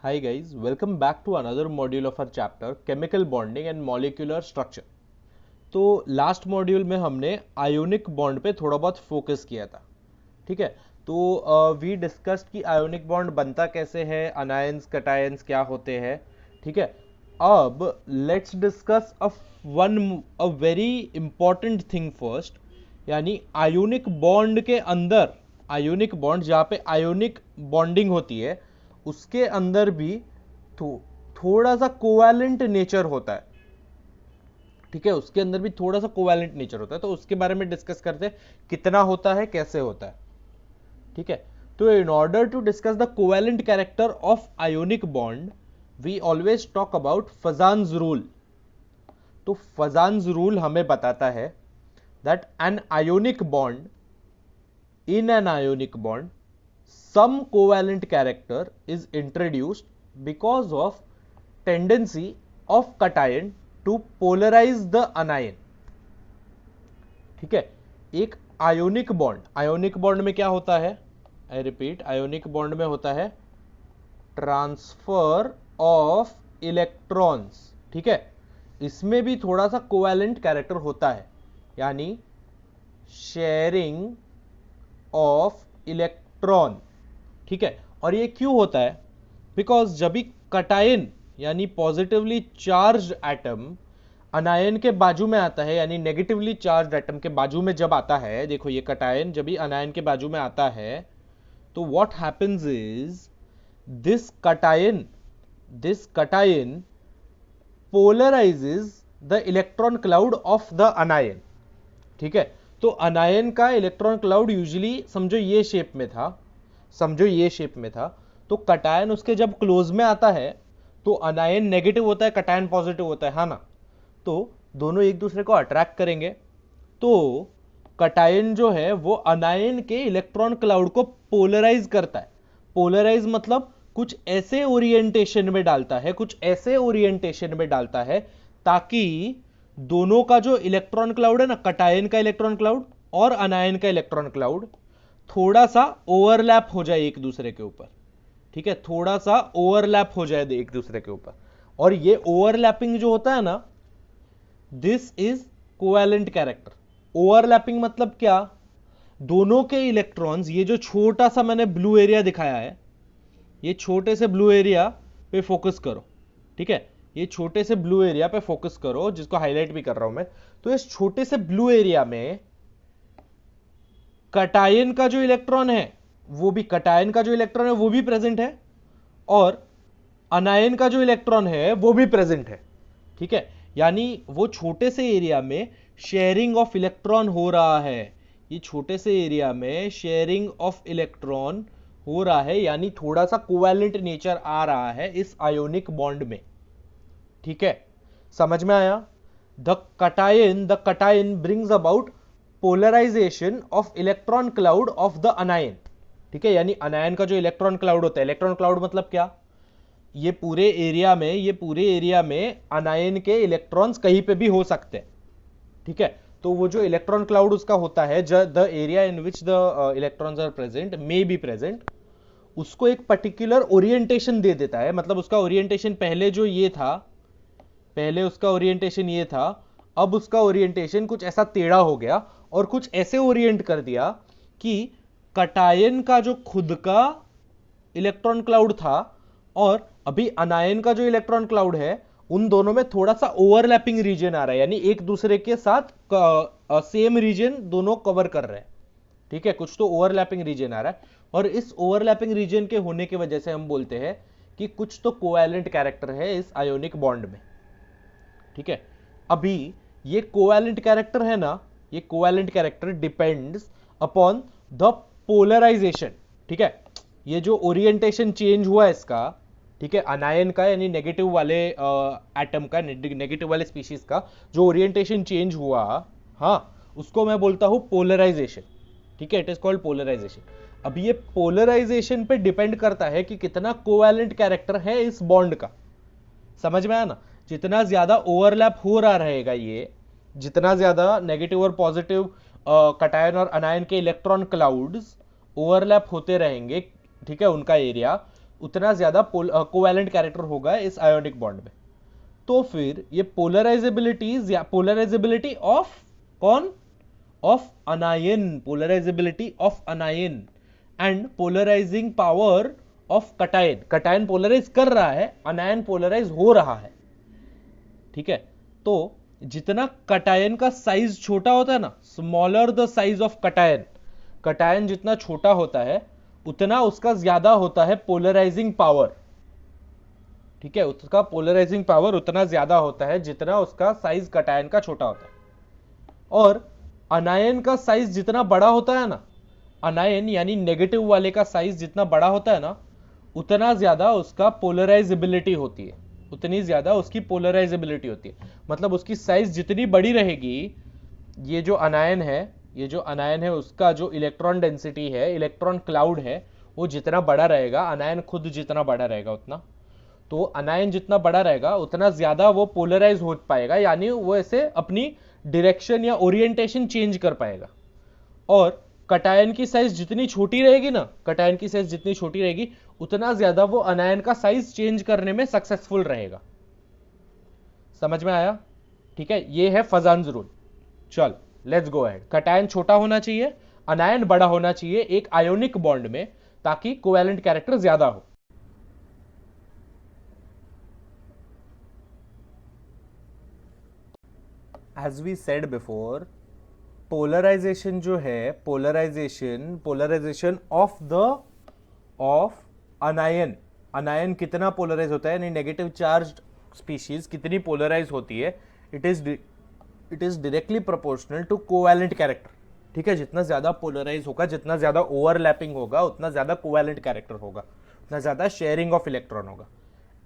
Hi guys, welcome back to another module of our chapter Chemical Bonding and Molecular Structure। तो last module में हमने ionic bond पे थोड़ा बहुत focus किया था। ठीक है, तो वी डिस्कस्ड कि आयोनिक बॉन्ड बनता कैसे है, अनायंस कटायंस क्या होते हैं। ठीक है, अब let's discuss a very important thing first, यानी आयोनिक बॉन्ड के अंदर, आयोनिक बॉन्ड जहाँ पे आयोनिक बॉन्डिंग होती है उसके अंदर भी थोड़ा सा कोवैलेंट नेचर होता है। ठीक है, उसके अंदर भी थोड़ा सा कोवैलेंट नेचर होता है, तो उसके बारे में डिस्कस करते हैं कितना होता है, कैसे होता है। ठीक है, तो in order to discuss the covalent character of ionic bond we always talk about Fajans rule. तो फजान्स रूल हमें बताता है that an ionic bond, in an ionic bond some covalent character is introduced because of tendency of cation to polarize the anion। ठीक है, एक ionic bond में क्या होता है, आई रिपीट, आयोनिक बॉन्ड में होता है ट्रांसफर ऑफ इलेक्ट्रॉन्स। ठीक है, इसमें भी थोड़ा सा कोवैलेंट कैरेक्टर होता है, यानी शेयरिंग ऑफ इलेक्ट्रॉन। ठीक है, और ये क्यों होता है, बिकॉज जब भी कटायन यानी पॉजिटिवली चार्ज एटम अनायन के बाजू में आता है, यानी नेगेटिवली चार्ज एटम के बाजू में जब आता है, देखो ये कटायन जब भी अनायन के बाजू में आता है तो what happens is this cation polarises the electron cloud of the anion. ठीक है, तो अनायन का इलेक्ट्रॉन क्लाउड यूजुअली समझो ये शेप में था, तो कटायन उसके जब क्लोज में आता है तो अनायन नेगेटिव होता है, कटायन पॉजिटिव होता है ना, तो दोनों एक दूसरे को अट्रैक्ट करेंगे। तो कटायन जो है वो अनायन के इलेक्ट्रॉन क्लाउड को पोलराइज करता है। पोलराइज मतलब कुछ ऐसे ओरिएंटेशन में डालता है ताकि दोनों का जो इलेक्ट्रॉन क्लाउड है ना, कटायन का इलेक्ट्रॉन क्लाउड और अनायन का इलेक्ट्रॉन क्लाउड थोड़ा सा ओवरलैप हो जाए एक दूसरे के ऊपर। ठीक है, थोड़ा सा ओवरलैप हो जाए एक दूसरे के ऊपर, और ये ओवरलैपिंग जो होता है ना, this is covalent character. Overlapping मतलब क्या, दोनों के इलेक्ट्रॉन्स, ये जो छोटा सा मैंने ब्लू एरिया दिखाया है, ये छोटे से ब्लू एरिया पे फोकस करो। ठीक है, ये छोटे से ब्लू एरिया पे फोकस करो, जिसको हाईलाइट भी कर रहा हूं मैं। तो इस छोटे से ब्लू एरिया में कटायन का जो इलेक्ट्रॉन है वो भी प्रेजेंट है, और अनायन का जो इलेक्ट्रॉन है वो भी प्रेजेंट है। ठीक है, यानी वो छोटे से एरिया में शेयरिंग ऑफ इलेक्ट्रॉन हो रहा है, ये छोटे से एरिया में शेयरिंग ऑफ इलेक्ट्रॉन हो रहा है, यानी थोड़ा सा कोवैलेंट नेचर आ रहा है इस आयोनिक बॉन्ड में। ठीक है, समझ में आया। The cation brings about polarization of electron cloud of the anion. ठीक है, यानी अनायन का जो इलेक्ट्रॉन क्लाउड होता है, इलेक्ट्रॉन क्लाउड मतलब क्या, ये पूरे एरिया में अनायन के इलेक्ट्रॉन्स कहीं पे भी हो सकते हैं। ठीक है, तो वो जो इलेक्ट्रॉन क्लाउड उसका होता है, the area in which the electrons are present may be present, उसको एक पर्टिकुलर ओरिएंटेशन दे देता है। मतलब उसका ओरिएंटेशन पहले उसका ओरिएंटेशन ये था, अब उसका ओरिएंटेशन कुछ ऐसा टेढ़ा हो गया और कुछ ऐसे ओरिएंट कर दिया कि कटायन का जो खुद का इलेक्ट्रॉन क्लाउड था और अभी अनायन का जो इलेक्ट्रॉन क्लाउड है, उन दोनों में थोड़ा सा ओवरलैपिंग रीजन आ रहा है, यानी एक दूसरे के साथ सेम रीजन दोनों कवर कर रहे हैं। ठीक है, कुछ तो ओवरलैपिंग रीजन आ रहा है, और इस ओवरलैपिंग रीजन के होने की वजह से हम बोलते हैं कि कुछ तो कोवैलेंट कैरेक्टर है इस आयोनिक बॉन्ड में। ठीक है, अभी ये कोवैलेंट कैरेक्टर है ना, ये covalent character depends upon the polarization. ठीक है, ये जो ओरिएंटेशन चेंज हुआ इसका, ठीक है, अनायन का यानी नेगेटिव वाले एटम का, नेगेटिव वाले स्पीशीज का जो ओरिएंटेशन चेंज हुआ, हाँ, उसको मैं बोलता हूं पोलराइजेशन। ठीक है, इट इज कॉल्ड पोलराइजेशन। अब ये पोलराइजेशन पे डिपेंड करता है कि कितना कोवैलेंट कैरेक्टर है इस बॉन्ड का। समझ में आया ना, जितना ज्यादा ओवरलैप हो रहा रहेगा, ये जितना ज्यादा नेगेटिव और पॉजिटिव कटायन और अनायन के इलेक्ट्रॉन क्लाउड्स ओवरलैप होते रहेंगे, ठीक है, उनका एरिया, उतना ज्यादा कोवैलेंट कैरेक्टर होगा इस आयोनिक बॉन्ड में। तो फिर ये पोलराइजेबिलिटी ऑफ कौन, of anion, polarizability of anion and polarizing power of cation. Cation polarize कर रहा है, अनायन पोलराइज हो रहा है, ठीक है। तो जितना कटायन का साइज छोटा होता है ना, smaller the size of cation, cation जितना छोटा होता है उतना उसका ज्यादा होता है पोलराइजिंग पावर, ठीक है। उसका पोलराइजिंग पावर उतना ज्यादा होता है जितना उसका साइज कटायन का छोटा होता है। और अनायन का साइज जितना बड़ा होता है ना, अनायन यानी नेगेटिव वाले का साइज जितना बड़ा होता है ना, उतना ज्यादा उसका पोलराइजेबिलिटी होती है, उतनी ज्यादा उसकी पोलराइजेबिलिटी होती है। मतलब उसकी साइज जितनी बड़ी रहेगी, ये जो अनायन है उसका जो इलेक्ट्रॉन डेंसिटी है, इलेक्ट्रॉन क्लाउड है, वो जितना बड़ा रहेगा, अनायन खुद जितना बड़ा रहेगा उतना, तो अनायन जितना बड़ा रहेगा उतना ज्यादा वो पोलराइज हो पाएगा, यानी वो ऐसे अपनी डायरेक्शन या ओरिएंटेशन चेंज कर पाएगा। और कटायन की साइज जितनी छोटी रहेगी ना, कटायन की साइज जितनी छोटी रहेगी उतना ज्यादा वो अनायन का साइज चेंज करने में सक्सेसफुल रहेगा। समझ में आया? ठीक है, ये है फजान्स रूल। चल लेट्स गो अहेड। कटायन छोटा होना चाहिए, अनायन बड़ा होना चाहिए एक आयोनिक बॉन्ड में, ताकि कोवैलेंट कैरेक्टर ज्यादा हो। As we said before, polarization जो है, पोलराइजेशन ऑफ अनायन, अनायन कितना पोलराइज होता है, यानी नेगेटिव चार्ज स्पीशीज कितनी पोलराइज होती है, it is directly proportional to covalent character, ठीक है। जितना ज्यादा पोलराइज होगा, जितना ज्यादा ओवरलैपिंग होगा, उतना ज्यादा कोवैलेंट कैरेक्टर होगा, उतना ज्यादा शेयरिंग ऑफ इलेक्ट्रॉन होगा।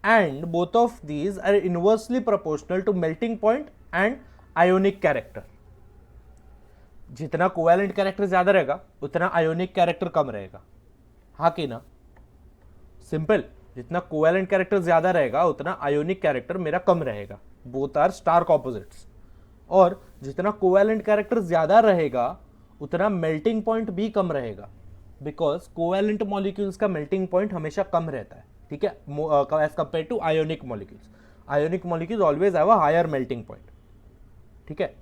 And both of these are inversely proportional to melting point and ionic character. जितना कोवैलेंट कैरेक्टर ज्यादा रहेगा उतना आयोनिक कैरेक्टर कम रहेगा, हाँ कि ना? सिंपल, जितना कोवैलेंट कैरेक्टर ज्यादा रहेगा उतना आयोनिक कैरेक्टर मेरा कम रहेगा। Both are stark opposites. और जितना कोवैलेंट कैरेक्टर ज्यादा रहेगा उतना मेल्टिंग पॉइंट भी कम रहेगा, बिकॉज कोवैलेंट मॉलिक्यूल्स का मेल्टिंग पॉइंट हमेशा कम रहता है, ठीक है, as compared to ionic molecules. Ionic molecules always have a higher melting point, ठीक है।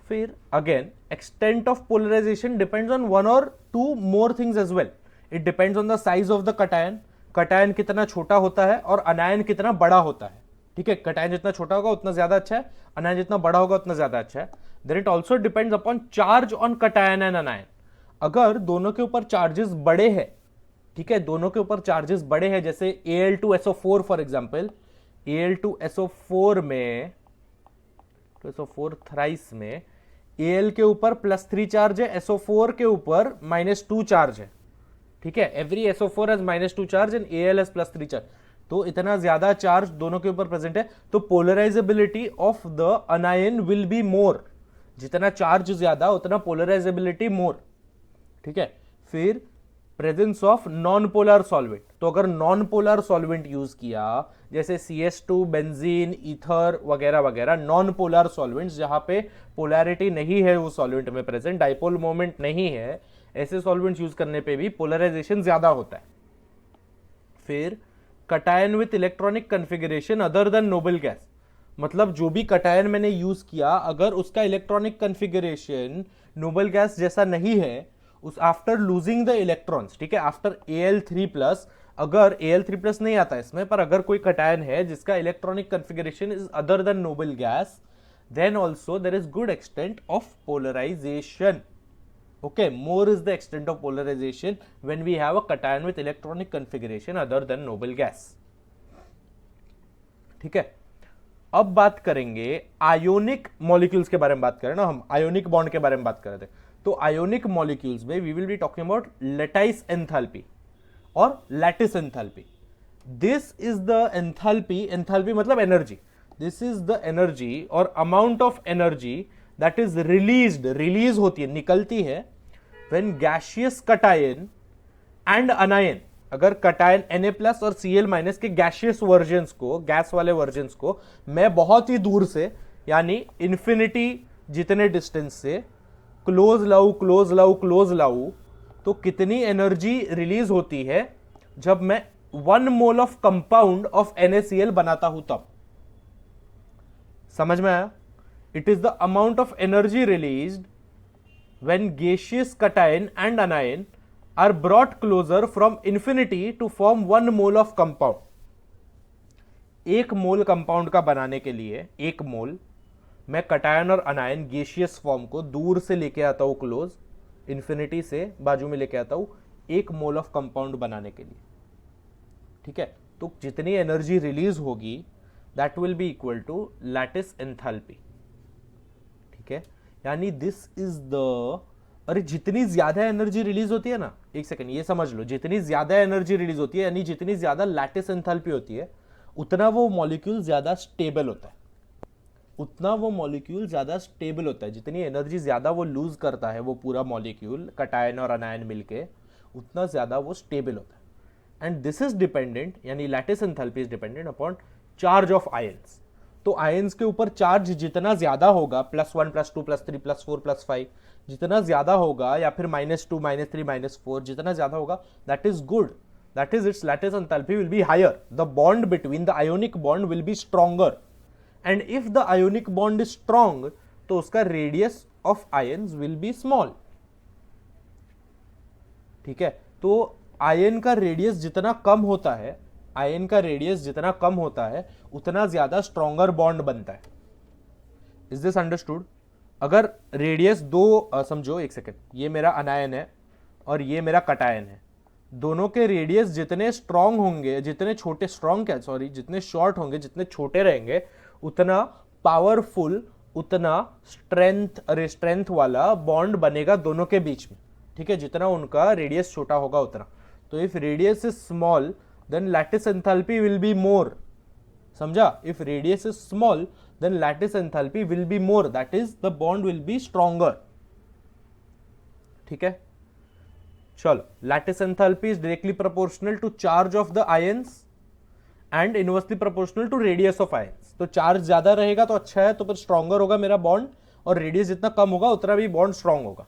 फिर again, extent of polarisation depends on one और two more things as well. It depends on the size of the cation, cation कितना छोटा होता है और अनायन कितना बड़ा होता है, ठीक है। कटायन जितना छोटा होगा उतना ज्यादा अच्छा है, अनायन जितना बड़ा होगा उतना ज्यादा अच्छा है। Then it also depends upon charge on cation and anion. अगर दोनों के ऊपर चार्जेस बड़े हैं, ठीक है, दोनों के ऊपर चार्जेस बड़े हैं, जैसे Al2SO4 फॉर एग्जाम्पल, Al2SO4 में, SO4 थ्राइस में Al के ऊपर +3 चार्ज है, SO4 के ऊपर -2 चार्ज है, ठीक है। Every SO4 has -2 charge and Al has +3 charge. तो इतना ज्यादा चार्ज दोनों के ऊपर प्रेजेंट है, तो polarisability of the अनायन will be मोर। जितना चार्ज ज्यादा उतना पोलराइजेबिलिटी मोर, ठीक है। फिर presence of non polar solvent, तो अगर नॉन पोलर सॉल्वेंट यूज किया, जैसे CS2, बेंजीन, ईथर वगैरह वगैरह, नॉन पोलर सॉल्वेंट्स जहां पे पोलैरिटी नहीं है वो सॉल्वेंट में प्रेजेंट, डाइपोल मोमेंट नहीं है, ऐसे सॉल्वेंट्स यूज करने पे भी पोलराइजेशन ज्यादा होता है। फिर cation with electronic configuration other than noble gas, मतलब जो भी कटायन मैंने यूज किया अगर उसका इलेक्ट्रॉनिक कन्फिगरेशन नोबल गैस जैसा नहीं है, उस आफ्टर लूजिंग द इलेक्ट्रॉन्स, ठीक है, आफ्टर Al3+, अगर Al3+ नहीं आता इसमें, पर अगर कोई कटायन है जिसका electronic configuration is other than noble gas, then also there is good extent of polarization. Okay, more is the extent of polarization when we have a cation with electronic configuration other than noble gas. ठीक है, अब बात करेंगे ionic molecules के बारे में। बात करें ना हम, आयोनिक बॉन्ड के बारे में बात कर रहे थे, तो आयोनिक मॉलिक्यूल्स में we will be talking about lattice enthalpy और lattice enthalpy. This is the enthalpy, enthalpy मतलब energy, this is the energy और amount of energy that is release होती है, निकलती है when gaseous cation and anion, अगर cation Na+ और Cl- के गैशियस वर्जन्स को, गैस वाले वर्जन्स को मैं बहुत ही दूर से, यानी इंफिनिटी जितने डिस्टेंस से क्लोज लाऊं, तो कितनी एनर्जी रिलीज होती है जब मैं 1 mole of compound of NaCl बनाता हूं तब। समझ में आया? It is the amount of energy released when gaseous cation and anion are brought closer from infinity to form 1 mole of compound. 1 mole compound का बनाने के लिए 1 मोल मैं कटायन और अनायन गैसियस फॉर्म को दूर से लेके आता हूं, क्लोज इंफिनिटी से बाजू में लेके आता हूं 1 मोल ऑफ कंपाउंड बनाने के लिए। ठीक है, तो जितनी एनर्जी रिलीज होगी that will be equal to lattice enthalpy. ठीक है, यानी दिस इज द, अरे जितनी ज्यादा एनर्जी रिलीज होती है ना, एक सेकंड ये समझ लो, जितनी ज्यादा एनर्जी रिलीज होती है यानी जितनी ज्यादा लैटिस एंथैल्पी होती है उतना वो मॉलिक्यूल ज्यादा स्टेबल होता है, उतना वो मॉलिक्यूल ज्यादा स्टेबल होता है। जितनी एनर्जी ज्यादा वो लूज करता है वो पूरा मॉलिक्यूल कटायन और अनायन मिलके, उतना ज्यादा वो स्टेबल होता है। एंड दिस इज डिपेंडेंट, यानी lattice enthalpy is dependent upon charge of ions. तो आयंस के ऊपर चार्ज जितना ज्यादा होगा, +1 +2 +3 +4 +5, जितना ज्यादा होगा, या फिर -2 -3 -4, जितना ज्यादा होगा that is good, that is its lattice enthalpy will be higher, the bond between the ionic bond will be stronger, and if the ionic bond is strong तो उसका radius of ions will be small. ठीक है, तो ion का radius जितना कम होता है, ion का रेडियस जितना कम होता है उतना ज्यादा स्ट्रॉन्गर बॉन्ड बनता है। Is this understood? अगर रेडियस दो, समझो एक सेकेंड, ये मेरा अनायन है और ये मेरा कटायन है, दोनों के रेडियस जितने स्ट्रॉन्ग होंगे, जितने छोटे, स्ट्रॉन्ग क्या, सॉरी, जितने शॉर्ट होंगे, जितने छोटे रहेंगे उतना पावरफुल, उतना स्ट्रेंथ वाला बॉन्ड बनेगा दोनों के बीच में। ठीक है, जितना उनका रेडियस छोटा होगा उतना। तो if radius is small then lattice enthalpy will be more. समझा? If radius is small then lattice enthalpy will be more, that is the bond will be stronger. ठीक है, चलो, lattice enthalpy is directly proportional to charge of the ions and inversely proportional to radius of ions. तो charge ज्यादा रहेगा तो अच्छा है, तो फिर स्ट्रॉन्गर होगा मेरा बॉन्ड, और रेडियस जितना कम होगा उतना भी बॉन्ड स्ट्रॉन्ग होगा।